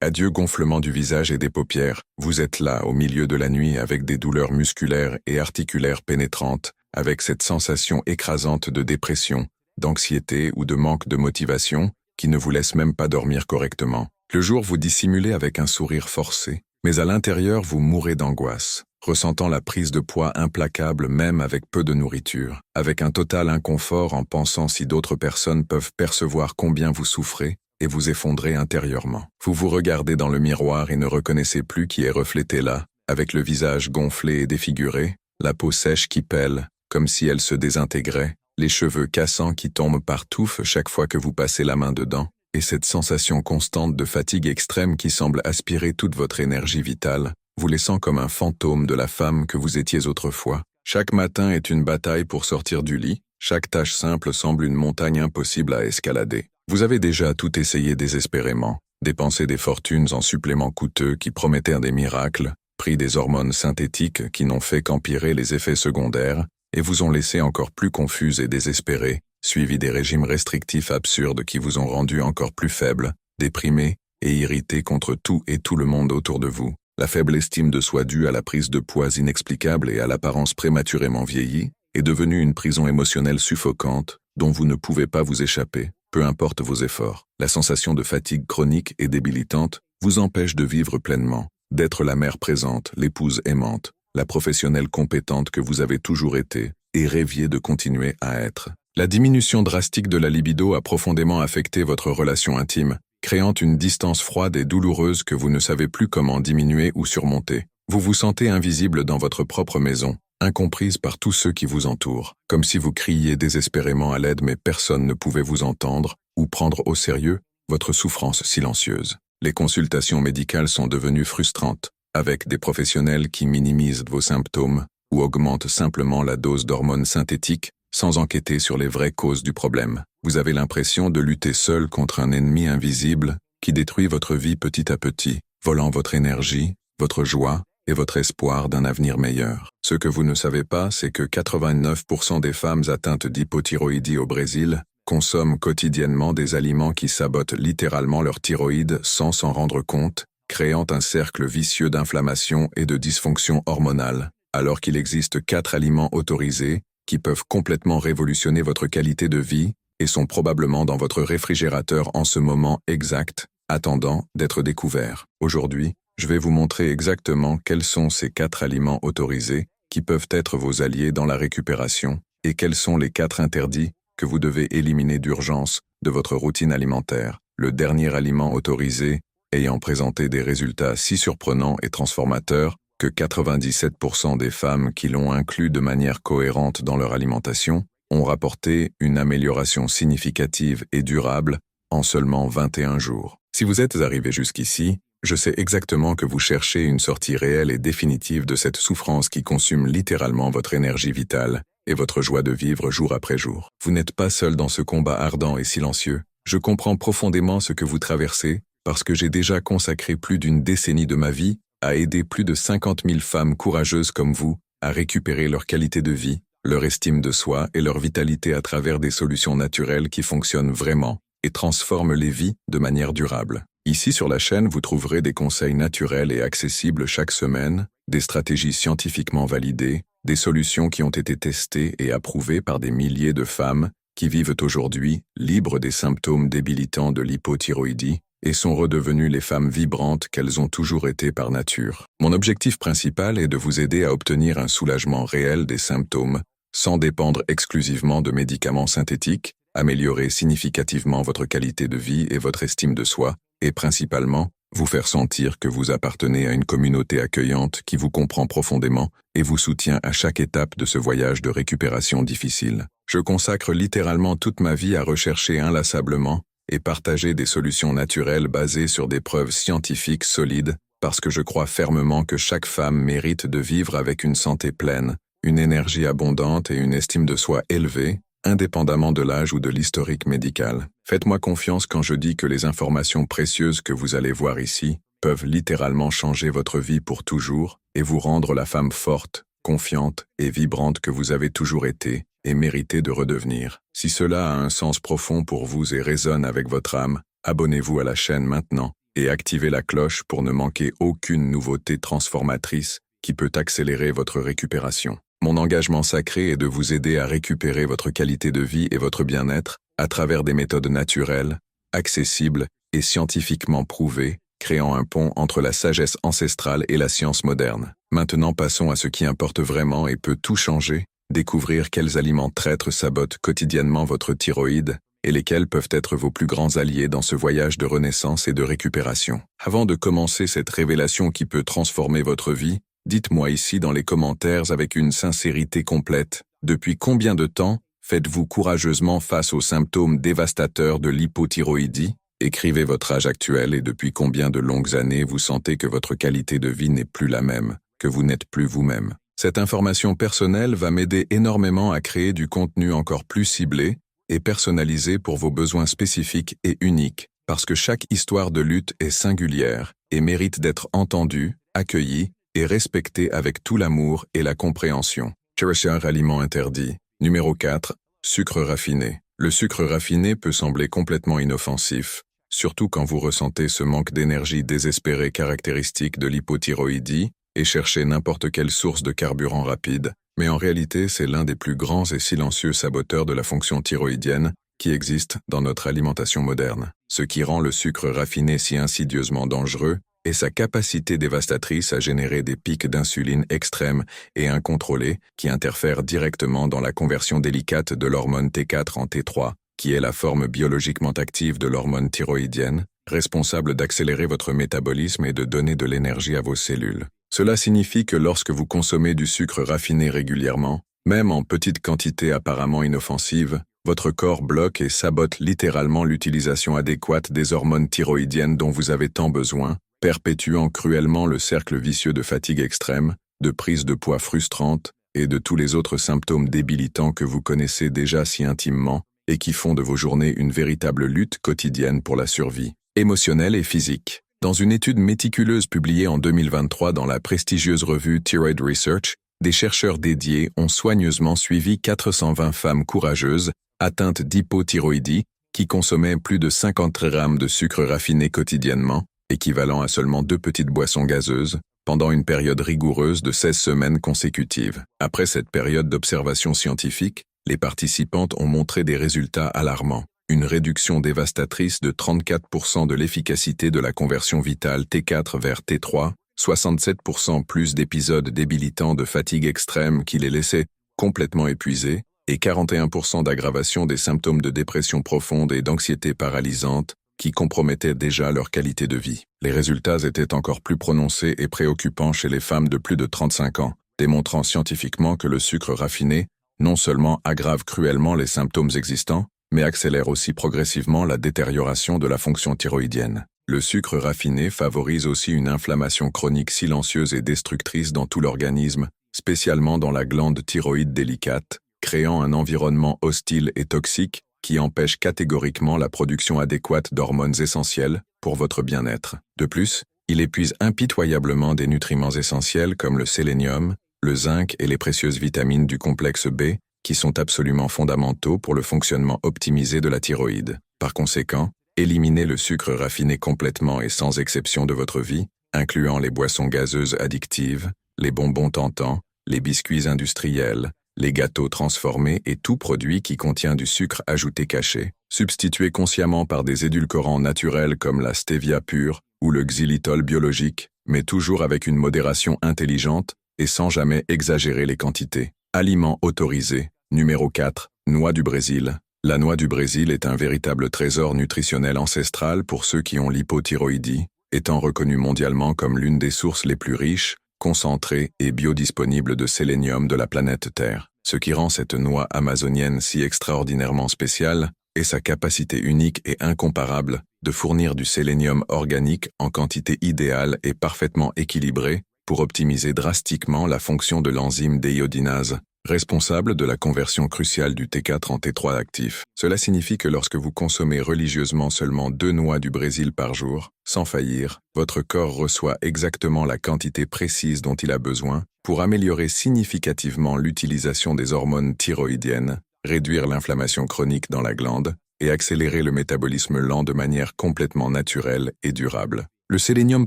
Adieu gonflement du visage et des paupières, vous êtes là au milieu de la nuit avec des douleurs musculaires et articulaires pénétrantes, avec cette sensation écrasante de dépression, d'anxiété ou de manque de motivation qui ne vous laisse même pas dormir correctement. Le jour vous dissimulez avec un sourire forcé, mais à l'intérieur vous mourrez d'angoisse, ressentant la prise de poids implacable même avec peu de nourriture, avec un total inconfort en pensant si d'autres personnes peuvent percevoir combien vous souffrez, et vous effondrez intérieurement. Vous vous regardez dans le miroir et ne reconnaissez plus qui est reflété là, avec le visage gonflé et défiguré, la peau sèche qui pèle, comme si elle se désintégrait, les cheveux cassants qui tombent par touffes chaque fois que vous passez la main dedans, et cette sensation constante de fatigue extrême qui semble aspirer toute votre énergie vitale, vous laissant comme un fantôme de la femme que vous étiez autrefois. Chaque matin est une bataille pour sortir du lit, chaque tâche simple semble une montagne impossible à escalader. Vous avez déjà tout essayé désespérément, dépensé des fortunes en suppléments coûteux qui promettèrent des miracles, pris des hormones synthétiques qui n'ont fait qu'empirer les effets secondaires, et vous ont laissé encore plus confuse et désespérée, suivi des régimes restrictifs absurdes qui vous ont rendu encore plus faible, déprimé et irrité contre tout et tout le monde autour de vous. La faible estime de soi due à la prise de poids inexplicable et à l'apparence prématurément vieillie est devenue une prison émotionnelle suffocante dont vous ne pouvez pas vous échapper, peu importe vos efforts. La sensation de fatigue chronique et débilitante vous empêche de vivre pleinement, d'être la mère présente, l'épouse aimante, la professionnelle compétente que vous avez toujours été et rêviez de continuer à être. La diminution drastique de la libido a profondément affecté votre relation intime, créant une distance froide et douloureuse que vous ne savez plus comment diminuer ou surmonter. Vous vous sentez invisible dans votre propre maison, incomprise par tous ceux qui vous entourent, comme si vous criez désespérément à l'aide mais personne ne pouvait vous entendre ou prendre au sérieux votre souffrance silencieuse. Les consultations médicales sont devenues frustrantes, avec des professionnels qui minimisent vos symptômes ou augmentent simplement la dose d'hormones synthétiques sans enquêter sur les vraies causes du problème. Vous avez l'impression de lutter seul contre un ennemi invisible qui détruit votre vie petit à petit, volant votre énergie, votre joie et votre espoir d'un avenir meilleur. Ce que vous ne savez pas, c'est que 89% des femmes atteintes d'hypothyroïdie au Brésil consomment quotidiennement des aliments qui sabotent littéralement leur thyroïde sans s'en rendre compte, créant un cercle vicieux d'inflammation et de dysfonction hormonale, alors qu'il existe 4 aliments autorisés qui peuvent complètement révolutionner votre qualité de vie et sont probablement dans votre réfrigérateur en ce moment exact, attendant d'être découverts. Aujourd'hui, je vais vous montrer exactement quels sont ces 4 aliments autorisés qui peuvent être vos alliés dans la récupération et quels sont les 4 interdits que vous devez éliminer d'urgence de votre routine alimentaire. Le dernier aliment autorisé ayant présenté des résultats si surprenants et transformateurs que 97% des femmes qui l'ont inclus de manière cohérente dans leur alimentation ont rapporté une amélioration significative et durable en seulement 21 jours. Si vous êtes arrivé jusqu'ici, je sais exactement que vous cherchez une sortie réelle et définitive de cette souffrance qui consume littéralement votre énergie vitale et votre joie de vivre jour après jour. Vous n'êtes pas seul dans ce combat ardent et silencieux. Je comprends profondément ce que vous traversez parce que j'ai déjà consacré plus d'une décennie de ma vie à aider plus de 50 000 femmes courageuses comme vous à récupérer leur qualité de vie, leur estime de soi et leur vitalité à travers des solutions naturelles qui fonctionnent vraiment et transforment les vies de manière durable. Ici sur la chaîne, vous trouverez des conseils naturels et accessibles chaque semaine, des stratégies scientifiquement validées, des solutions qui ont été testées et approuvées par des milliers de femmes qui vivent aujourd'hui libres des symptômes débilitants de l'hypothyroïdie et sont redevenues les femmes vibrantes qu'elles ont toujours été par nature. Mon objectif principal est de vous aider à obtenir un soulagement réel des symptômes, sans dépendre exclusivement de médicaments synthétiques, améliorer significativement votre qualité de vie et votre estime de soi, et principalement, vous faire sentir que vous appartenez à une communauté accueillante qui vous comprend profondément et vous soutient à chaque étape de ce voyage de récupération difficile. Je consacre littéralement toute ma vie à rechercher inlassablement et partager des solutions naturelles basées sur des preuves scientifiques solides parce que je crois fermement que chaque femme mérite de vivre avec une santé pleine, une énergie abondante et une estime de soi élevée, indépendamment de l'âge ou de l'historique médical. Faites-moi confiance quand je dis que les informations précieuses que vous allez voir ici peuvent littéralement changer votre vie pour toujours et vous rendre la femme forte, confiante et vibrante que vous avez toujours été et méritez de redevenir. Si cela a un sens profond pour vous et résonne avec votre âme, abonnez-vous à la chaîne maintenant et activez la cloche pour ne manquer aucune nouveauté transformatrice qui peut accélérer votre récupération. Mon engagement sacré est de vous aider à récupérer votre qualité de vie et votre bien-être à travers des méthodes naturelles, accessibles et scientifiquement prouvées, créant un pont entre la sagesse ancestrale et la science moderne. Maintenant passons à ce qui importe vraiment et peut tout changer, découvrir quels aliments traîtres sabotent quotidiennement votre thyroïde et lesquels peuvent être vos plus grands alliés dans ce voyage de renaissance et de récupération. Avant de commencer cette révélation qui peut transformer votre vie, dites-moi ici dans les commentaires avec une sincérité complète, depuis combien de temps faites-vous courageusement face aux symptômes dévastateurs de l'hypothyroïdie? Écrivez votre âge actuel et depuis combien de longues années vous sentez que votre qualité de vie n'est plus la même, que vous n'êtes plus vous-même. Cette information personnelle va m'aider énormément à créer du contenu encore plus ciblé et personnalisé pour vos besoins spécifiques et uniques, parce que chaque histoire de lutte est singulière et mérite d'être entendue, accueillie et respectée avec tout l'amour et la compréhension. Chercheur aliment interdit. Numéro 4. Sucre raffiné. Le sucre raffiné peut sembler complètement inoffensif, surtout quand vous ressentez ce manque d'énergie désespéré caractéristique de l'hypothyroïdie et cherchez n'importe quelle source de carburant rapide, mais en réalité c'est l'un des plus grands et silencieux saboteurs de la fonction thyroïdienne qui existe dans notre alimentation moderne. Ce qui rend le sucre raffiné si insidieusement dangereux est sa capacité dévastatrice à générer des pics d'insuline extrêmes et incontrôlés qui interfèrent directement dans la conversion délicate de l'hormone T4 en T3, qui est la forme biologiquement active de l'hormone thyroïdienne, responsable d'accélérer votre métabolisme et de donner de l'énergie à vos cellules. Cela signifie que lorsque vous consommez du sucre raffiné régulièrement, même en petite quantité apparemment inoffensive, votre corps bloque et sabote littéralement l'utilisation adéquate des hormones thyroïdiennes dont vous avez tant besoin, perpétuant cruellement le cercle vicieux de fatigue extrême, de prise de poids frustrante et de tous les autres symptômes débilitants que vous connaissez déjà si intimement et qui font de vos journées une véritable lutte quotidienne pour la survie, émotionnelle et physique. Dans une étude méticuleuse publiée en 2023 dans la prestigieuse revue Thyroid Research, des chercheurs dédiés ont soigneusement suivi 420 femmes courageuses atteintes d'hypothyroïdie qui consommaient plus de 50 grammes de sucre raffiné quotidiennement, équivalent à seulement 2 petites boissons gazeuses, pendant une période rigoureuse de 16 semaines consécutives. Après cette période d'observation scientifique, les participantes ont montré des résultats alarmants. Une réduction dévastatrice de 34% de l'efficacité de la conversion vitale T4 vers T3, 67% plus d'épisodes débilitants de fatigue extrême qui les laissaient complètement épuisés, et 41% d'aggravation des symptômes de dépression profonde et d'anxiété paralysante qui compromettaient déjà leur qualité de vie. Les résultats étaient encore plus prononcés et préoccupants chez les femmes de plus de 35 ans, démontrant scientifiquement que le sucre raffiné non seulement aggrave cruellement les symptômes existants, mais accélère aussi progressivement la détérioration de la fonction thyroïdienne. Le sucre raffiné favorise aussi une inflammation chronique silencieuse et destructrice dans tout l'organisme, spécialement dans la glande thyroïde délicate, créant un environnement hostile et toxique qui empêche catégoriquement la production adéquate d'hormones essentielles pour votre bien-être. De plus, il épuise impitoyablement des nutriments essentiels comme le sélénium, le zinc et les précieuses vitamines du complexe B, qui sont absolument fondamentaux pour le fonctionnement optimisé de la thyroïde. Par conséquent, éliminez le sucre raffiné complètement et sans exception de votre vie, incluant les boissons gazeuses addictives, les bonbons tentants, les biscuits industriels, les gâteaux transformés et tout produit qui contient du sucre ajouté caché, substitué consciemment par des édulcorants naturels comme la stevia pure ou le xylitol biologique, mais toujours avec une modération intelligente et sans jamais exagérer les quantités. Aliments autorisés. Numéro 4. Noix du Brésil. La noix du Brésil est un véritable trésor nutritionnel ancestral pour ceux qui ont l'hypothyroïdie, étant reconnue mondialement comme l'une des sources les plus riches, concentrées et biodisponibles de sélénium de la planète Terre. Ce qui rend cette noix amazonienne si extraordinairement spéciale est sa capacité unique et incomparable de fournir du sélénium organique en quantité idéale et parfaitement équilibrée pour optimiser drastiquement la fonction de l'enzyme déiodinase, responsable de la conversion cruciale du T4 en T3 actif. Cela signifie que lorsque vous consommez religieusement seulement 2 noix du Brésil par jour, sans faillir, votre corps reçoit exactement la quantité précise dont il a besoin pour améliorer significativement l'utilisation des hormones thyroïdiennes, réduire l'inflammation chronique dans la glande, et accélérer le métabolisme lent de manière complètement naturelle et durable. Le sélénium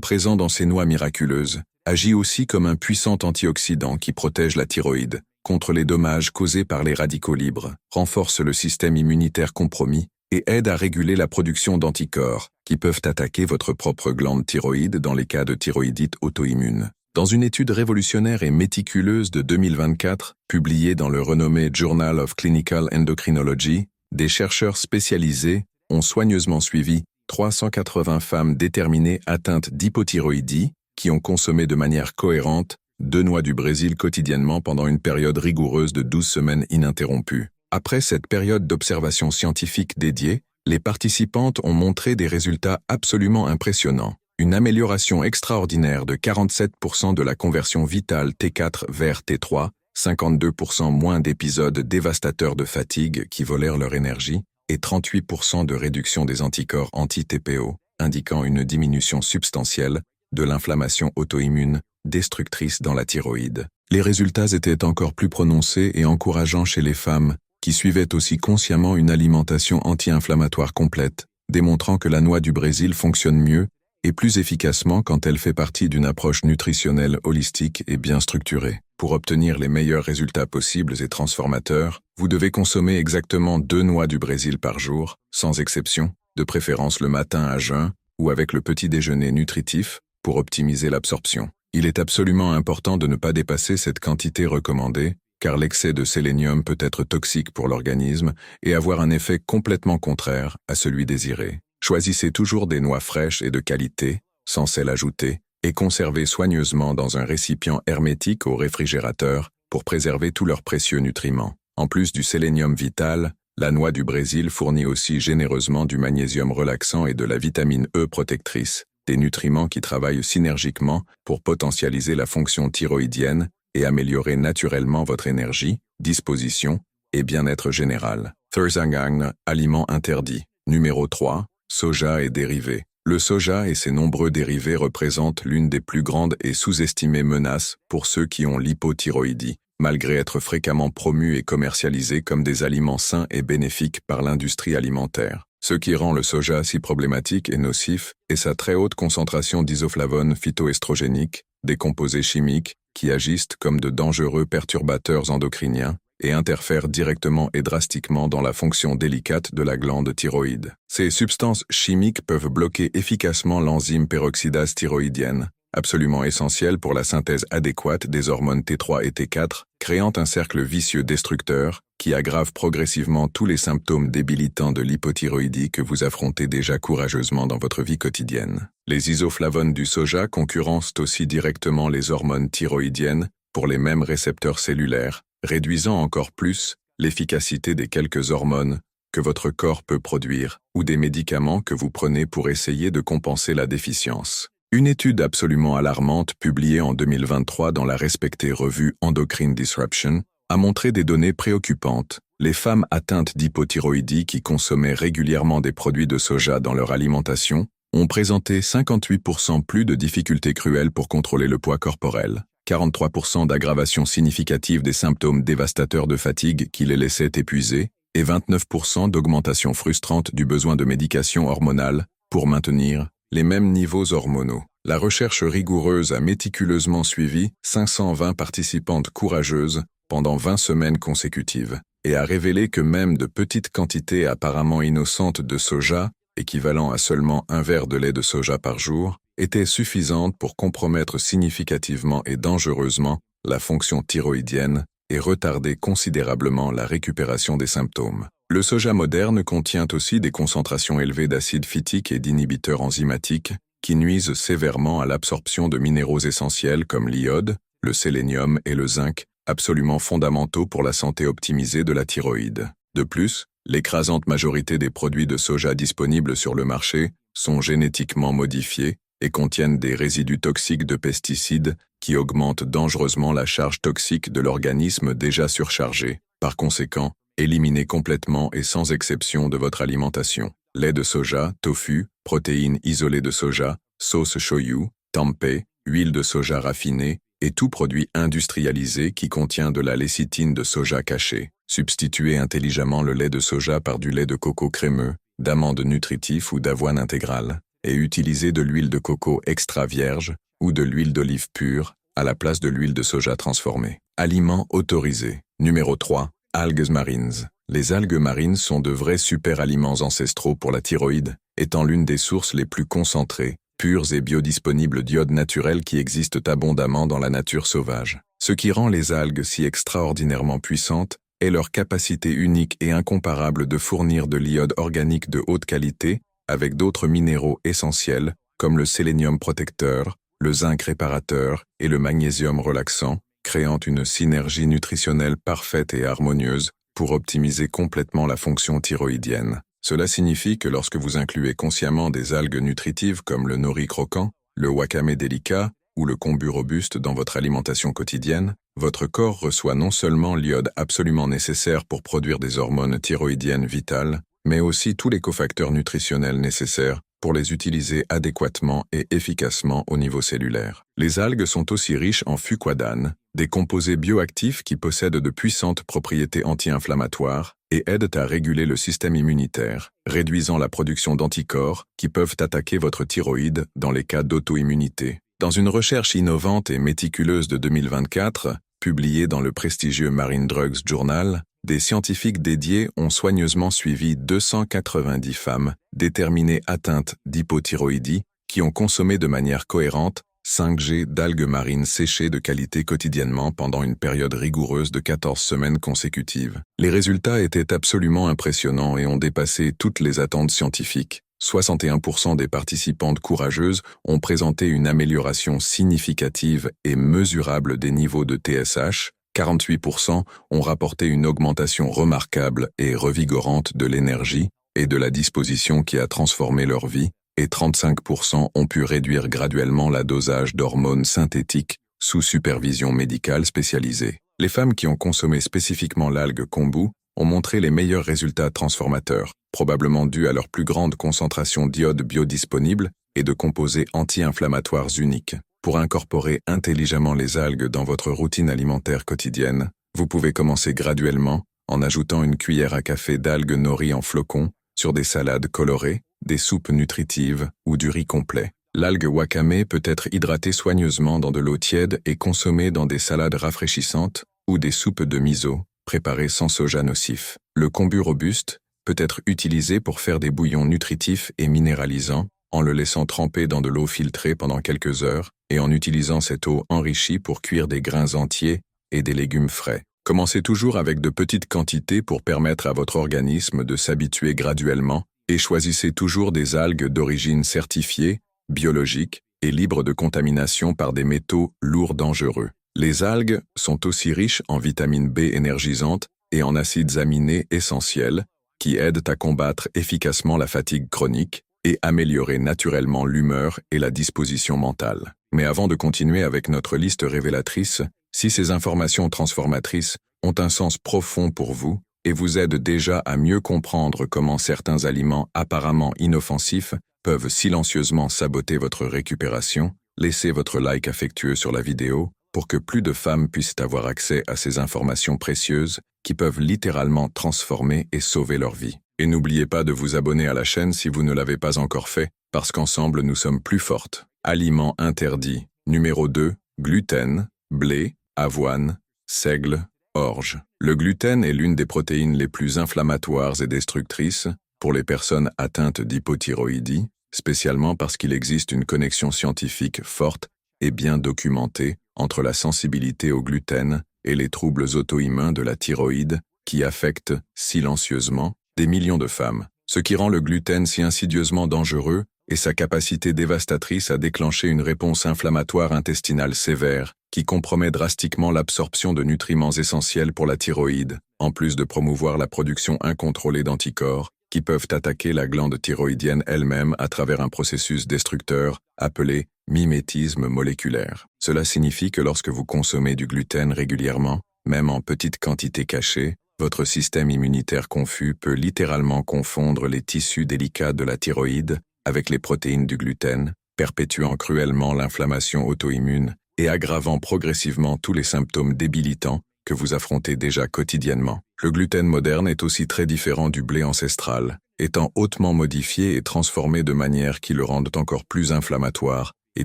présent dans ces noix miraculeuses agit aussi comme un puissant antioxydant qui protège la thyroïde contre les dommages causés par les radicaux libres, renforce le système immunitaire compromis et aide à réguler la production d'anticorps qui peuvent attaquer votre propre glande thyroïde dans les cas de thyroïdite auto-immune. Dans une étude révolutionnaire et méticuleuse de 2024, publiée dans le renommé Journal of Clinical Endocrinology, des chercheurs spécialisés ont soigneusement suivi 380 femmes déterminées atteintes d'hypothyroïdie qui ont consommé de manière cohérente 2 noix du Brésil quotidiennement pendant une période rigoureuse de 12 semaines ininterrompues. Après cette période d'observation scientifique dédiée, les participantes ont montré des résultats absolument impressionnants. Une amélioration extraordinaire de 47% de la conversion vitale T4 vers T3, 52% moins d'épisodes dévastateurs de fatigue qui volèrent leur énergie, et 38% de réduction des anticorps anti-TPO, indiquant une diminution substantielle de l'inflammation auto-immune destructrice dans la thyroïde. Les résultats étaient encore plus prononcés et encourageants chez les femmes, qui suivaient aussi consciemment une alimentation anti-inflammatoire complète, démontrant que la noix du Brésil fonctionne mieux et plus efficacement quand elle fait partie d'une approche nutritionnelle holistique et bien structurée. Pour obtenir les meilleurs résultats possibles et transformateurs, vous devez consommer exactement 2 noix du Brésil par jour, sans exception, de préférence le matin à jeun ou avec le petit déjeuner nutritif pour optimiser l'absorption. Il est absolument important de ne pas dépasser cette quantité recommandée, car l'excès de sélénium peut être toxique pour l'organisme et avoir un effet complètement contraire à celui désiré. Choisissez toujours des noix fraîches et de qualité, sans sel ajouté, et conservez soigneusement dans un récipient hermétique au réfrigérateur pour préserver tous leurs précieux nutriments. En plus du sélénium vital, la noix du Brésil fournit aussi généreusement du magnésium relaxant et de la vitamine E protectrice, des nutriments qui travaillent synergiquement pour potentialiser la fonction thyroïdienne et améliorer naturellement votre énergie, disposition et bien-être général. Thursangang, aliment interdit. Numéro 3. Soja et dérivés. Le soja et ses nombreux dérivés représentent l'une des plus grandes et sous-estimées menaces pour ceux qui ont l'hypothyroïdie, malgré être fréquemment promus et commercialisés comme des aliments sains et bénéfiques par l'industrie alimentaire. Ce qui rend le soja si problématique et nocif est sa très haute concentration d'isoflavones phytoestrogéniques, des composés chimiques qui agissent comme de dangereux perturbateurs endocriniens et interfèrent directement et drastiquement dans la fonction délicate de la glande thyroïde. Ces substances chimiques peuvent bloquer efficacement l'enzyme peroxydase thyroïdienne, absolument essentielle pour la synthèse adéquate des hormones T3 et T4, créant un cercle vicieux destructeur qui aggrave progressivement tous les symptômes débilitants de l'hypothyroïdie que vous affrontez déjà courageusement dans votre vie quotidienne. Les isoflavones du soja concurrencent aussi directement les hormones thyroïdiennes pour les mêmes récepteurs cellulaires, réduisant encore plus l'efficacité des quelques hormones que votre corps peut produire ou des médicaments que vous prenez pour essayer de compenser la déficience. Une étude absolument alarmante publiée en 2023 dans la respectée revue Endocrine Disruption a montré des données préoccupantes. Les femmes atteintes d'hypothyroïdie qui consommaient régulièrement des produits de soja dans leur alimentation ont présenté 58% plus de difficultés cruelles pour contrôler le poids corporel, 43% d'aggravation significative des symptômes dévastateurs de fatigue qui les laissaient épuisés, et 29% d'augmentation frustrante du besoin de médication hormonale pour maintenir les mêmes niveaux hormonaux. La recherche rigoureuse a méticuleusement suivi 520 participantes courageuses pendant 20 semaines consécutives, et a révélé que même de petites quantités apparemment innocentes de soja, équivalent à seulement un verre de lait de soja par jour, étaient suffisantes pour compromettre significativement et dangereusement la fonction thyroïdienne et retarder considérablement la récupération des symptômes. Le soja moderne contient aussi des concentrations élevées d'acide phytique et d'inhibiteurs enzymatiques qui nuisent sévèrement à l'absorption de minéraux essentiels comme l'iode, le sélénium et le zinc, absolument fondamentaux pour la santé optimisée de la thyroïde. De plus, l'écrasante majorité des produits de soja disponibles sur le marché sont génétiquement modifiés et contiennent des résidus toxiques de pesticides qui augmentent dangereusement la charge toxique de l'organisme déjà surchargé. Par conséquent, éliminez complètement et sans exception de votre alimentation lait de soja, tofu, protéines isolées de soja, sauce shoyu, tempeh, huile de soja raffinée et tout produit industrialisé qui contient de la lécithine de soja cachée. Substituez intelligemment le lait de soja par du lait de coco crémeux, d'amandes nutritif ou d'avoine intégrale, et utilisez de l'huile de coco extra vierge ou de l'huile d'olive pure à la place de l'huile de soja transformée. Aliments autorisés. Numéro 3. Algues marines. Les algues marines sont de vrais super-aliments ancestraux pour la thyroïde, étant l'une des sources les plus concentrées, pures et biodisponibles d'iode naturel qui existent abondamment dans la nature sauvage. Ce qui rend les algues si extraordinairement puissantes est leur capacité unique et incomparable de fournir de l'iode organique de haute qualité avec d'autres minéraux essentiels comme le sélénium protecteur, le zinc réparateur et le magnésium relaxant, créant une synergie nutritionnelle parfaite et harmonieuse pour optimiser complètement la fonction thyroïdienne. Cela signifie que lorsque vous incluez consciemment des algues nutritives comme le nori croquant, le wakame délicat ou le kombu robuste dans votre alimentation quotidienne, votre corps reçoit non seulement l'iode absolument nécessaire pour produire des hormones thyroïdiennes vitales, mais aussi tous les cofacteurs nutritionnels nécessaires pour les utiliser adéquatement et efficacement au niveau cellulaire. Les algues sont aussi riches en fucoidane, des composés bioactifs qui possèdent de puissantes propriétés anti-inflammatoires et aident à réguler le système immunitaire, réduisant la production d'anticorps qui peuvent attaquer votre thyroïde dans les cas d'auto-immunité. Dans une recherche innovante et méticuleuse de 2024, publiée dans le prestigieux Marine Drugs Journal, des scientifiques dédiés ont soigneusement suivi 290 femmes déterminées atteintes d'hypothyroïdie qui ont consommé de manière cohérente 5G d'algues marines séchées de qualité quotidiennement pendant une période rigoureuse de 14 semaines consécutives. Les résultats étaient absolument impressionnants et ont dépassé toutes les attentes scientifiques. 61% des participantes courageuses ont présenté une amélioration significative et mesurable des niveaux de TSH, 48% ont rapporté une augmentation remarquable et revigorante de l'énergie et de la disposition qui a transformé leur vie, et 35% ont pu réduire graduellement la dosage d'hormones synthétiques sous supervision médicale spécialisée. Les femmes qui ont consommé spécifiquement l'algue kombu ont montré les meilleurs résultats transformateurs, probablement dus à leur plus grande concentration d'iode biodisponible et de composés anti-inflammatoires uniques. Pour incorporer intelligemment les algues dans votre routine alimentaire quotidienne, vous pouvez commencer graduellement en ajoutant une cuillère à café d'algues nori en flocons sur des salades colorées, des soupes nutritives ou du riz complet. L'algue wakame peut être hydratée soigneusement dans de l'eau tiède et consommée dans des salades rafraîchissantes ou des soupes de miso, préparées sans soja nocif. Le kombu robuste peut être utilisé pour faire des bouillons nutritifs et minéralisants en le laissant tremper dans de l'eau filtrée pendant quelques heures et en utilisant cette eau enrichie pour cuire des grains entiers et des légumes frais. Commencez toujours avec de petites quantités pour permettre à votre organisme de s'habituer graduellement et choisissez toujours des algues d'origine certifiée, biologique et libre de contamination par des métaux lourds dangereux. Les algues sont aussi riches en vitamine B énergisante et en acides aminés essentiels qui aident à combattre efficacement la fatigue chronique et améliorer naturellement l'humeur et la disposition mentale. Mais avant de continuer avec notre liste révélatrice, si ces informations transformatrices ont un sens profond pour vous et vous aident déjà à mieux comprendre comment certains aliments apparemment inoffensifs peuvent silencieusement saboter votre récupération, laissez votre like affectueux sur la vidéo pour que plus de femmes puissent avoir accès à ces informations précieuses qui peuvent littéralement transformer et sauver leur vie. Et n'oubliez pas de vous abonner à la chaîne si vous ne l'avez pas encore fait, parce qu'ensemble nous sommes plus fortes. Aliments interdits. Numéro 2. Gluten, blé, avoine, seigle, orge. Le gluten est l'une des protéines les plus inflammatoires et destructrices pour les personnes atteintes d'hypothyroïdie, spécialement parce qu'il existe une connexion scientifique forte et bien documentée entre la sensibilité au gluten et les troubles auto-immuns de la thyroïde qui affectent silencieusement des millions de femmes. Ce qui rend le gluten si insidieusement dangereux est sa capacité dévastatrice à déclencher une réponse inflammatoire intestinale sévère qui compromet drastiquement l'absorption de nutriments essentiels pour la thyroïde, en plus de promouvoir la production incontrôlée d'anticorps qui peuvent attaquer la glande thyroïdienne elle-même à travers un processus destructeur appelé mimétisme moléculaire. Cela signifie que lorsque vous consommez du gluten régulièrement, même en petites quantités cachées, votre système immunitaire confus peut littéralement confondre les tissus délicats de la thyroïde avec les protéines du gluten, perpétuant cruellement l'inflammation auto-immune et aggravant progressivement tous les symptômes débilitants que vous affrontez déjà quotidiennement. Le gluten moderne est aussi très différent du blé ancestral, étant hautement modifié et transformé de manière qui le rendent encore plus inflammatoire et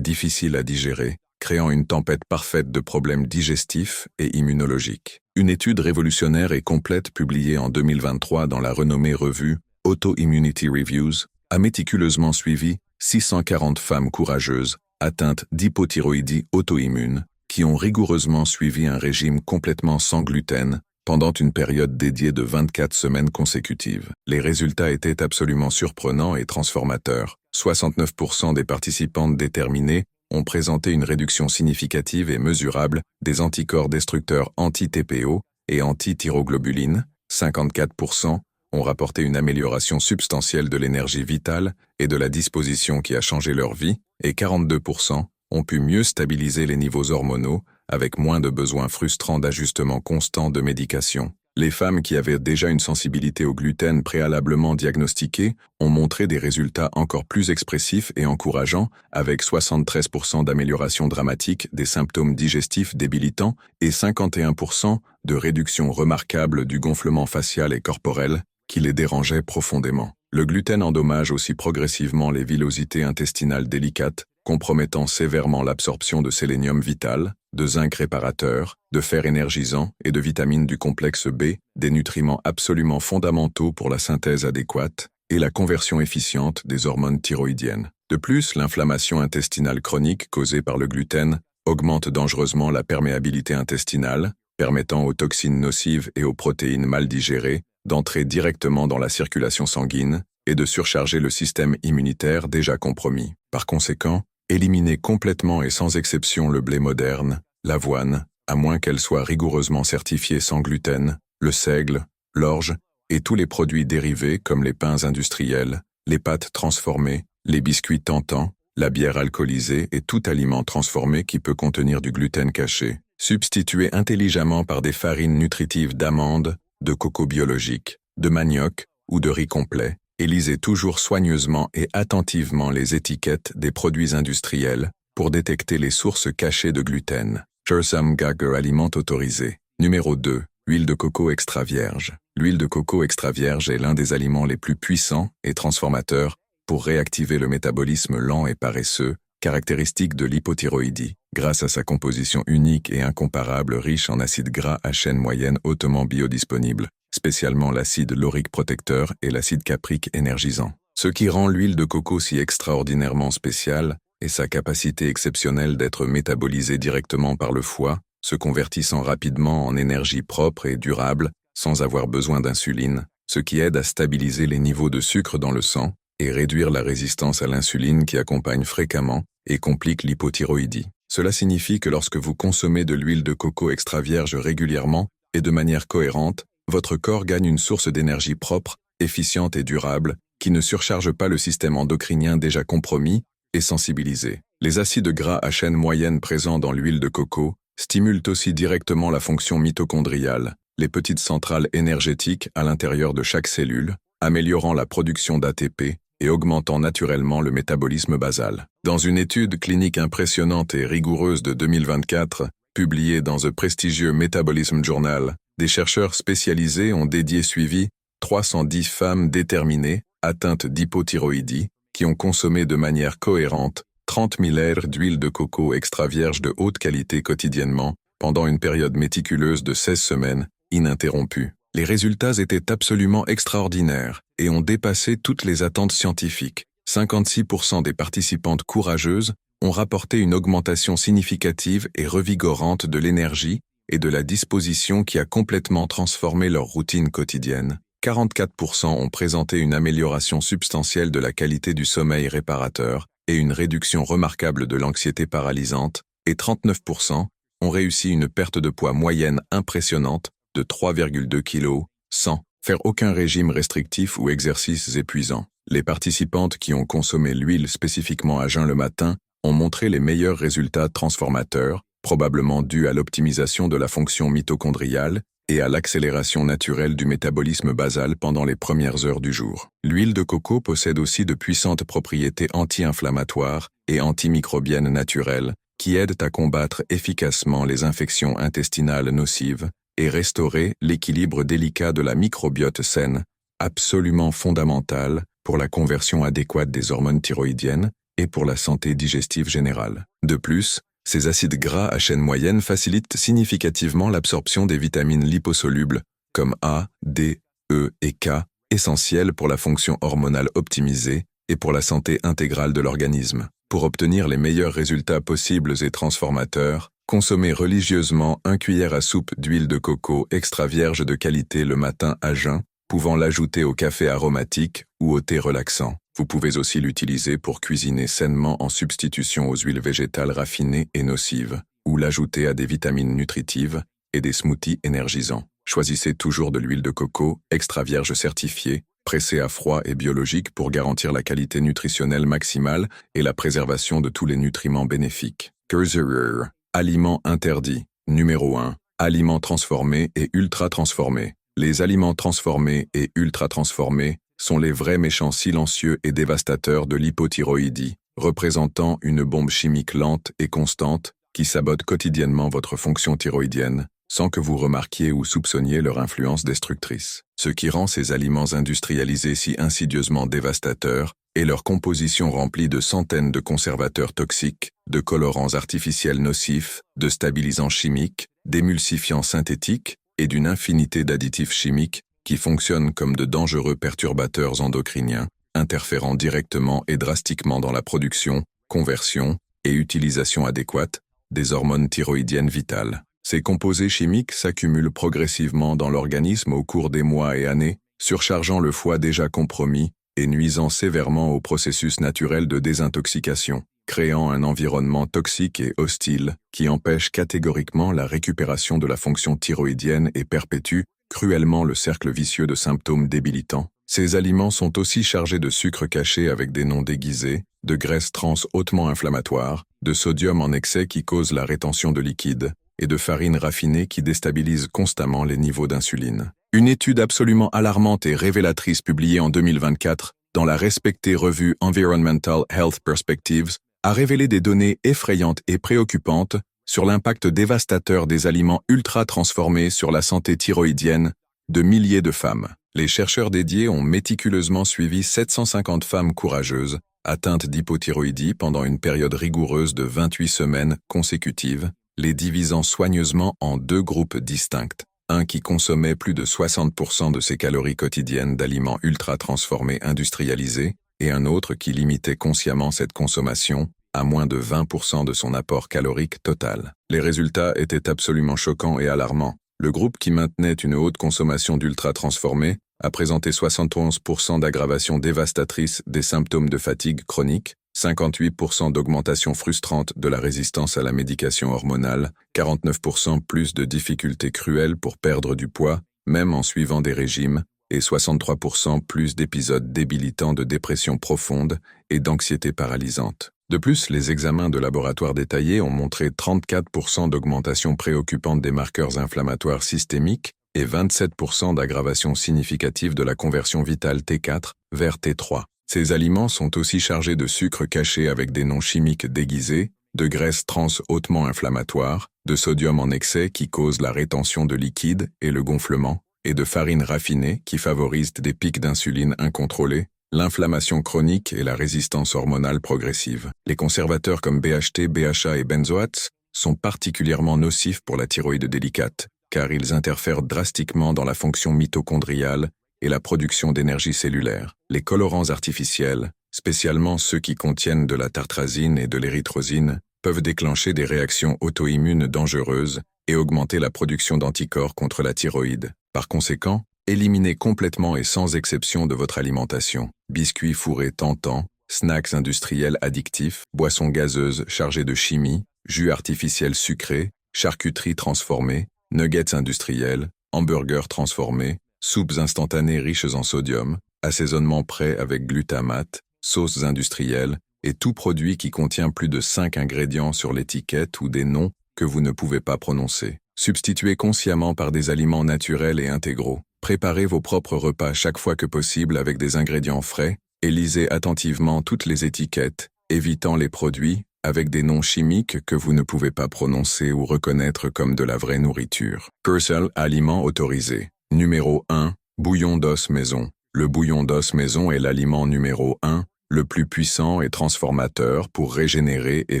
difficile à digérer, créant une tempête parfaite de problèmes digestifs et immunologiques. Une étude révolutionnaire et complète publiée en 2023 dans la renommée revue Autoimmunity Reviews a méticuleusement suivi 640 femmes courageuses atteintes d'hypothyroïdie auto-immune qui ont rigoureusement suivi un régime complètement sans gluten pendant une période dédiée de 24 semaines consécutives. Les résultats étaient absolument surprenants et transformateurs. 69% des participantes déterminées ont présenté une réduction significative et mesurable des anticorps destructeurs anti-TPO et anti-thyroglobuline. 54% ont rapporté une amélioration substantielle de l'énergie vitale et de la disposition qui a changé leur vie, et 42% ont pu mieux stabiliser les niveaux hormonaux avec moins de besoins frustrants d'ajustement constant de médication. Les femmes qui avaient déjà une sensibilité au gluten préalablement diagnostiquée ont montré des résultats encore plus expressifs et encourageants, avec 73% d'amélioration dramatique des symptômes digestifs débilitants et 51% de réduction remarquable du gonflement facial et corporel qui les dérangeait profondément. Le gluten endommage aussi progressivement les villosités intestinales délicates, compromettant sévèrement l'absorption de sélénium vital, de zinc réparateur, de fer énergisant et de vitamines du complexe B, des nutriments absolument fondamentaux pour la synthèse adéquate et la conversion efficiente des hormones thyroïdiennes. De plus, l'inflammation intestinale chronique causée par le gluten augmente dangereusement la perméabilité intestinale, permettant aux toxines nocives et aux protéines mal digérées d'entrer directement dans la circulation sanguine et de surcharger le système immunitaire déjà compromis. Par conséquent, éliminez complètement et sans exception le blé moderne, l'avoine, à moins qu'elle soit rigoureusement certifiée sans gluten, le seigle, l'orge et tous les produits dérivés comme les pains industriels, les pâtes transformées, les biscuits tentants, la bière alcoolisée et tout aliment transformé qui peut contenir du gluten caché. Substituez intelligemment par des farines nutritives d'amandes, de coco biologique, de manioc ou de riz complet, et lisez toujours soigneusement et attentivement les étiquettes des produits industriels pour détecter les sources cachées de gluten. Chersam Gagger aliment autorisé. Numéro 2. Huile de coco extra vierge. L'huile de coco extra vierge est l'un des aliments les plus puissants et transformateurs pour réactiver le métabolisme lent et paresseux, caractéristique de l'hypothyroïdie, grâce à sa composition unique et incomparable riche en acides gras à chaîne moyenne hautement biodisponibles, spécialement l'acide laurique protecteur et l'acide caprique énergisant. Ce qui rend l'huile de coco si extraordinairement spéciale est sa capacité exceptionnelle d'être métabolisée directement par le foie, se convertissant rapidement en énergie propre et durable sans avoir besoin d'insuline, ce qui aide à stabiliser les niveaux de sucre dans le sang et réduire la résistance à l'insuline qui accompagne fréquemment et complique l'hypothyroïdie. Cela signifie que lorsque vous consommez de l'huile de coco extra vierge régulièrement et de manière cohérente, votre corps gagne une source d'énergie propre, efficiente et durable, qui ne surcharge pas le système endocrinien déjà compromis et sensibilisé. Les acides gras à chaîne moyenne présents dans l'huile de coco stimulent aussi directement la fonction mitochondriale, les petites centrales énergétiques à l'intérieur de chaque cellule, améliorant la production d'ATP et augmentant naturellement le métabolisme basal. Dans une étude clinique impressionnante et rigoureuse de 2024, publiée dans The prestigieux Metabolism Journal, des chercheurs spécialisés ont suivi 310 femmes déterminées, atteintes d'hypothyroïdie, qui ont consommé de manière cohérente 30 milliliters d'huile de coco extra vierge de haute qualité quotidiennement, pendant une période méticuleuse de 16 semaines, ininterrompue. Les résultats étaient absolument extraordinaires et ont dépassé toutes les attentes scientifiques. 56% des participantes courageuses ont rapporté une augmentation significative et revigorante de l'énergie et de la disposition qui a complètement transformé leur routine quotidienne. 44% ont présenté une amélioration substantielle de la qualité du sommeil réparateur et une réduction remarquable de l'anxiété paralysante, et 39% ont réussi une perte de poids moyenne impressionnante de 3,2 kg sans faire aucun régime restrictif ou exercice épuisant. Les participantes qui ont consommé l'huile spécifiquement à jeun le matin ont montré les meilleurs résultats transformateurs, probablement dus à l'optimisation de la fonction mitochondriale et à l'accélération naturelle du métabolisme basal pendant les premières heures du jour. L'huile de coco possède aussi de puissantes propriétés anti-inflammatoires et antimicrobiennes naturelles qui aident à combattre efficacement les infections intestinales nocives et restaurer l'équilibre délicat de la microbiote saine, absolument fondamental pour la conversion adéquate des hormones thyroïdiennes et pour la santé digestive générale. De plus, ces acides gras à chaîne moyenne facilitent significativement l'absorption des vitamines liposolubles comme A, D, E et K, essentielles pour la fonction hormonale optimisée et pour la santé intégrale de l'organisme. Pour obtenir les meilleurs résultats possibles et transformateurs, consommez religieusement 1 cuillère à soupe d'huile de coco extra vierge de qualité le matin à jeun, pouvant l'ajouter au café aromatique ou au thé relaxant. Vous pouvez aussi l'utiliser pour cuisiner sainement en substitution aux huiles végétales raffinées et nocives, ou l'ajouter à des vitamines nutritives et des smoothies énergisants. Choisissez toujours de l'huile de coco extra vierge certifiée, pressée à froid et biologique pour garantir la qualité nutritionnelle maximale et la préservation de tous les nutriments bénéfiques. Cursor. Aliments interdits. Numéro 1. Aliments transformés et ultra transformés. Les aliments transformés et ultra transformés sont les vrais méchants silencieux et dévastateurs de l'hypothyroïdie, représentant une bombe chimique lente et constante qui sabote quotidiennement votre fonction thyroïdienne, sans que vous remarquiez ou soupçonniez leur influence destructrice. Ce qui rend ces aliments industrialisés si insidieusement dévastateurs est leur composition remplie de centaines de conservateurs toxiques, de colorants artificiels nocifs, de stabilisants chimiques, d'émulsifiants synthétiques et d'une infinité d'additifs chimiques qui fonctionnent comme de dangereux perturbateurs endocriniens, interférant directement et drastiquement dans la production, conversion et utilisation adéquate des hormones thyroïdiennes vitales. Ces composés chimiques s'accumulent progressivement dans l'organisme au cours des mois et années, surchargeant le foie déjà compromis et nuisant sévèrement au processus naturel de désintoxication, créant un environnement toxique et hostile qui empêche catégoriquement la récupération de la fonction thyroïdienne et perpétue cruellement le cercle vicieux de symptômes débilitants. Ces aliments sont aussi chargés de sucres cachés avec des noms déguisés, de graisses trans hautement inflammatoires, de sodium en excès qui cause la rétention de liquide, et de farines raffinées qui déstabilisent constamment les niveaux d'insuline. Une étude absolument alarmante et révélatrice publiée en 2024 dans la respectée revue Environmental Health Perspectives a révélé des données effrayantes et préoccupantes sur l'impact dévastateur des aliments ultra-transformés sur la santé thyroïdienne de milliers de femmes. Les chercheurs dédiés ont méticuleusement suivi 750 femmes courageuses atteintes d'hypothyroïdie pendant une période rigoureuse de 28 semaines consécutives, les divisant soigneusement en 2 groupes distincts, un qui consommait plus de 60% de ses calories quotidiennes d'aliments ultra-transformés industrialisés, et un autre qui limitait consciemment cette consommation à moins de 20% de son apport calorique total. Les résultats étaient absolument choquants et alarmants. Le groupe qui maintenait une haute consommation d'ultra-transformés a présenté 71% d'aggravation dévastatrice des symptômes de fatigue chronique, 58% d'augmentation frustrante de la résistance à la médication hormonale, 49% plus de difficultés cruelles pour perdre du poids, même en suivant des régimes, et 63% plus d'épisodes débilitants de dépression profonde et d'anxiété paralysante. De plus, les examens de laboratoire détaillés ont montré 34% d'augmentation préoccupante des marqueurs inflammatoires systémiques et 27% d'aggravation significative de la conversion vitale T4 vers T3. Ces aliments sont aussi chargés de sucres cachés avec des noms chimiques déguisés, de graisses trans hautement inflammatoires, de sodium en excès qui cause la rétention de liquide et le gonflement, et de farines raffinées qui favorisent des pics d'insuline incontrôlés, l'inflammation chronique et la résistance hormonale progressive. Les conservateurs comme BHT, BHA et benzoates sont particulièrement nocifs pour la thyroïde délicate, car ils interfèrent drastiquement dans la fonction mitochondriale et la production d'énergie cellulaire. Les colorants artificiels, spécialement ceux qui contiennent de la tartrazine et de l'érythrosine, peuvent déclencher des réactions auto-immunes dangereuses et augmenter la production d'anticorps contre la thyroïde. Par conséquent, éliminez complètement et sans exception de votre alimentation biscuits fourrés tentants, snacks industriels addictifs, boissons gazeuses chargées de chimie, jus artificiels sucrés, charcuterie transformée, nuggets industriels, hamburgers transformés, soupes instantanées riches en sodium, assaisonnement prêt avec glutamate, sauces industrielles et tout produit qui contient plus de 5 ingrédients sur l'étiquette ou des noms que vous ne pouvez pas prononcer. Substituez consciemment par des aliments naturels et intégraux. Préparez vos propres repas chaque fois que possible avec des ingrédients frais et lisez attentivement toutes les étiquettes, évitant les produits avec des noms chimiques que vous ne pouvez pas prononcer ou reconnaître comme de la vraie nourriture. Purcell, aliment autorisé. Numéro 1, bouillon d'os maison. Le bouillon d'os maison est l'aliment numéro 1, le plus puissant et transformateur pour régénérer et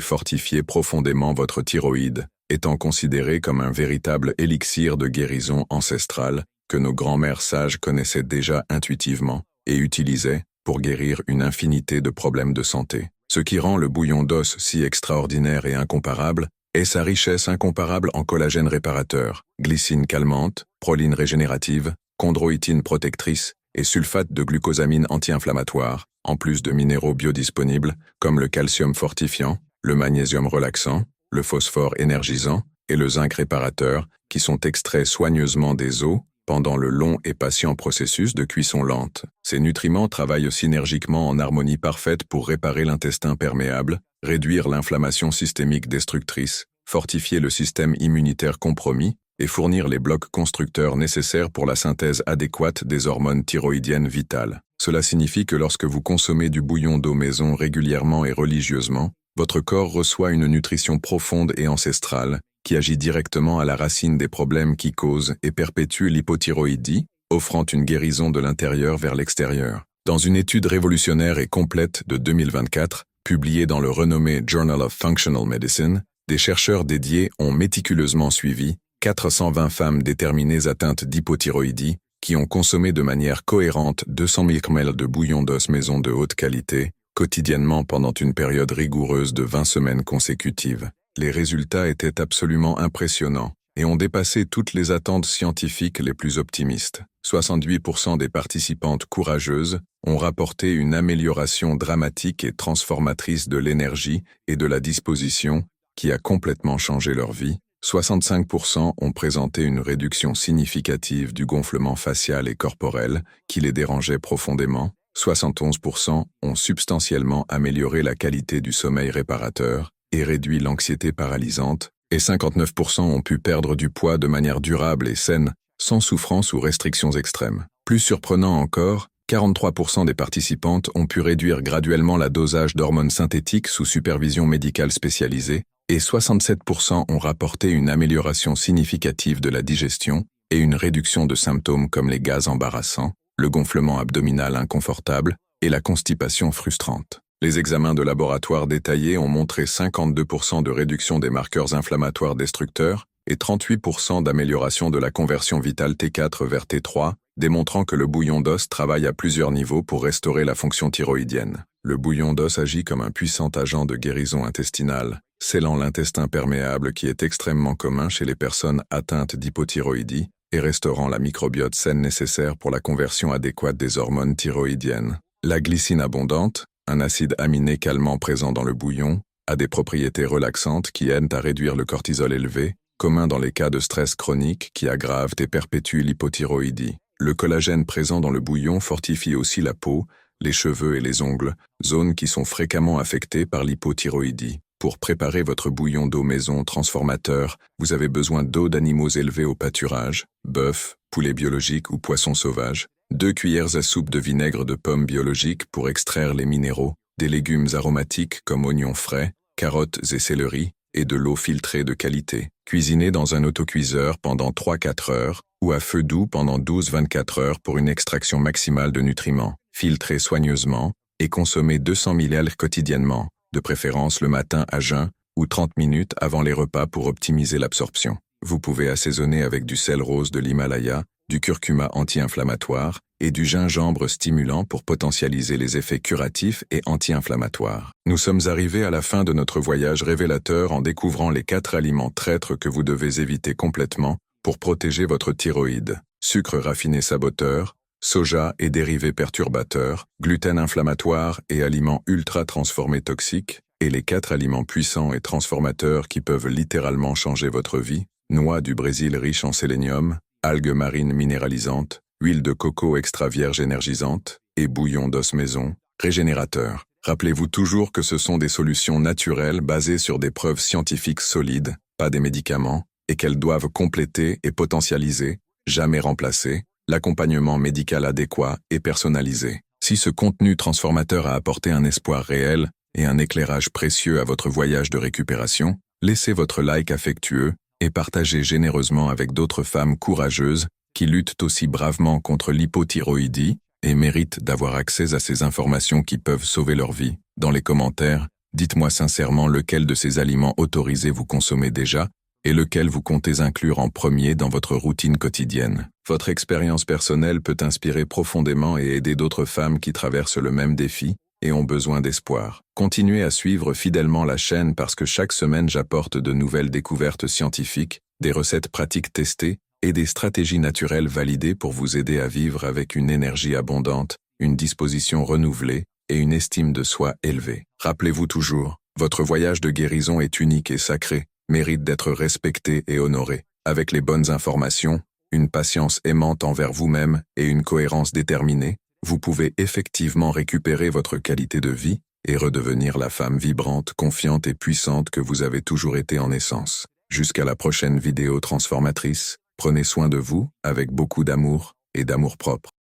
fortifier profondément votre thyroïde, étant considéré comme un véritable élixir de guérison ancestrale que nos grands-mères sages connaissaient déjà intuitivement et utilisaient pour guérir une infinité de problèmes de santé. Ce qui rend le bouillon d'os si extraordinaire et incomparable est sa richesse incomparable en collagène réparateur, glycine calmante, proline régénérative, chondroïtine protectrice et sulfate de glucosamine anti-inflammatoire, en plus de minéraux biodisponibles comme le calcium fortifiant, le magnésium relaxant, le phosphore énergisant et le zinc réparateur, qui sont extraits soigneusement des os pendant le long et patient processus de cuisson lente. Ces nutriments travaillent synergiquement en harmonie parfaite pour réparer l'intestin perméable, réduire l'inflammation systémique destructrice, fortifier le système immunitaire compromis et fournir les blocs constructeurs nécessaires pour la synthèse adéquate des hormones thyroïdiennes vitales. Cela signifie que lorsque vous consommez du bouillon d'eau maison régulièrement et religieusement, votre corps reçoit une nutrition profonde et ancestrale qui agit directement à la racine des problèmes qui causent et perpétuent l'hypothyroïdie, offrant une guérison de l'intérieur vers l'extérieur. Dans une étude révolutionnaire et complète de 2024, publiée dans le renommé Journal of Functional Medicine, des chercheurs dédiés ont méticuleusement suivi 420 femmes déterminées atteintes d'hypothyroïdie qui ont consommé de manière cohérente 200 ml de bouillon d'os maison de haute qualité, quotidiennement pendant une période rigoureuse de 20 semaines consécutives. Les résultats étaient absolument impressionnants et ont dépassé toutes les attentes scientifiques les plus optimistes. 68% des participantes courageuses ont rapporté une amélioration dramatique et transformatrice de l'énergie et de la disposition qui a complètement changé leur vie. 65% ont présenté une réduction significative du gonflement facial et corporel qui les dérangeait profondément. 71% ont substantiellement amélioré la qualité du sommeil réparateur et réduit l'anxiété paralysante, et 59% ont pu perdre du poids de manière durable et saine, sans souffrance ou restrictions extrêmes. Plus surprenant encore, 43% des participantes ont pu réduire graduellement la dosage d'hormones synthétiques sous supervision médicale spécialisée, et 67% ont rapporté une amélioration significative de la digestion et une réduction de symptômes comme les gaz embarrassants, le gonflement abdominal inconfortable et la constipation frustrante. Les examens de laboratoire détaillés ont montré 52% de réduction des marqueurs inflammatoires destructeurs et 38% d'amélioration de la conversion vitale T4 vers T3, démontrant que le bouillon d'os travaille à plusieurs niveaux pour restaurer la fonction thyroïdienne. Le bouillon d'os agit comme un puissant agent de guérison intestinale, scellant l'intestin perméable qui est extrêmement commun chez les personnes atteintes d'hypothyroïdie et restaurant la microbiote saine nécessaire pour la conversion adéquate des hormones thyroïdiennes. La glycine abondante, un acide aminé calmant présent dans le bouillon, a des propriétés relaxantes qui aident à réduire le cortisol élevé, commun dans les cas de stress chronique qui aggravent et perpétuent l'hypothyroïdie. Le collagène présent dans le bouillon fortifie aussi la peau, les cheveux et les ongles, zones qui sont fréquemment affectées par l'hypothyroïdie. Pour préparer votre bouillon d'eau maison transformateur, vous avez besoin d'eau d'animaux élevés au pâturage, bœuf, poulet biologique ou poisson sauvage, 2 cuillères à soupe de vinaigre de pomme biologique pour extraire les minéraux, des légumes aromatiques comme oignons frais, carottes et céleri, et de l'eau filtrée de qualité. Cuisinez dans un autocuiseur pendant 3-4 heures ou à feu doux pendant 12-24 heures pour une extraction maximale de nutriments. Filtrez soigneusement et consommez 200 ml quotidiennement, de préférence le matin à jeun ou 30 minutes avant les repas pour optimiser l'absorption. Vous pouvez assaisonner avec du sel rose de l'Himalaya, du curcuma anti-inflammatoire et du gingembre stimulant pour potentialiser les effets curatifs et anti-inflammatoires. Nous sommes arrivés à la fin de notre voyage révélateur en découvrant les 4 aliments traîtres que vous devez éviter complètement pour protéger votre thyroïde. Sucre raffiné saboteur, soja et dérivés perturbateurs, gluten inflammatoire et aliments ultra transformés toxiques, et les 4 aliments puissants et transformateurs qui peuvent littéralement changer votre vie, noix du Brésil riche en sélénium, algues marines minéralisantes, huile de coco extra vierge énergisante et bouillon d'os maison, régénérateur. Rappelez-vous toujours que ce sont des solutions naturelles basées sur des preuves scientifiques solides, pas des médicaments, et qu'elles doivent compléter et potentialiser, jamais remplacer, l'accompagnement médical adéquat et personnalisé. Si ce contenu transformateur a apporté un espoir réel, et un éclairage précieux à votre voyage de récupération, laissez votre like affectueux et partagez généreusement avec d'autres femmes courageuses qui luttent aussi bravement contre l'hypothyroïdie et méritent d'avoir accès à ces informations qui peuvent sauver leur vie. Dans les commentaires, dites-moi sincèrement lequel de ces aliments autorisés vous consommez déjà et lequel vous comptez inclure en premier dans votre routine quotidienne. Votre expérience personnelle peut inspirer profondément et aider d'autres femmes qui traversent le même défi et ont besoin d'espoir. Continuez à suivre fidèlement la chaîne parce que chaque semaine j'apporte de nouvelles découvertes scientifiques, des recettes pratiques testées et des stratégies naturelles validées pour vous aider à vivre avec une énergie abondante, une disposition renouvelée et une estime de soi élevée. Rappelez-vous toujours, votre voyage de guérison est unique et sacré, mérite d'être respecté et honoré. Avec les bonnes informations, une patience aimante envers vous-même et une cohérence déterminée, vous pouvez effectivement récupérer votre qualité de vie et redevenir la femme vibrante, confiante et puissante que vous avez toujours été en essence. Jusqu'à la prochaine vidéo transformatrice, prenez soin de vous avec beaucoup d'amour et d'amour-propre.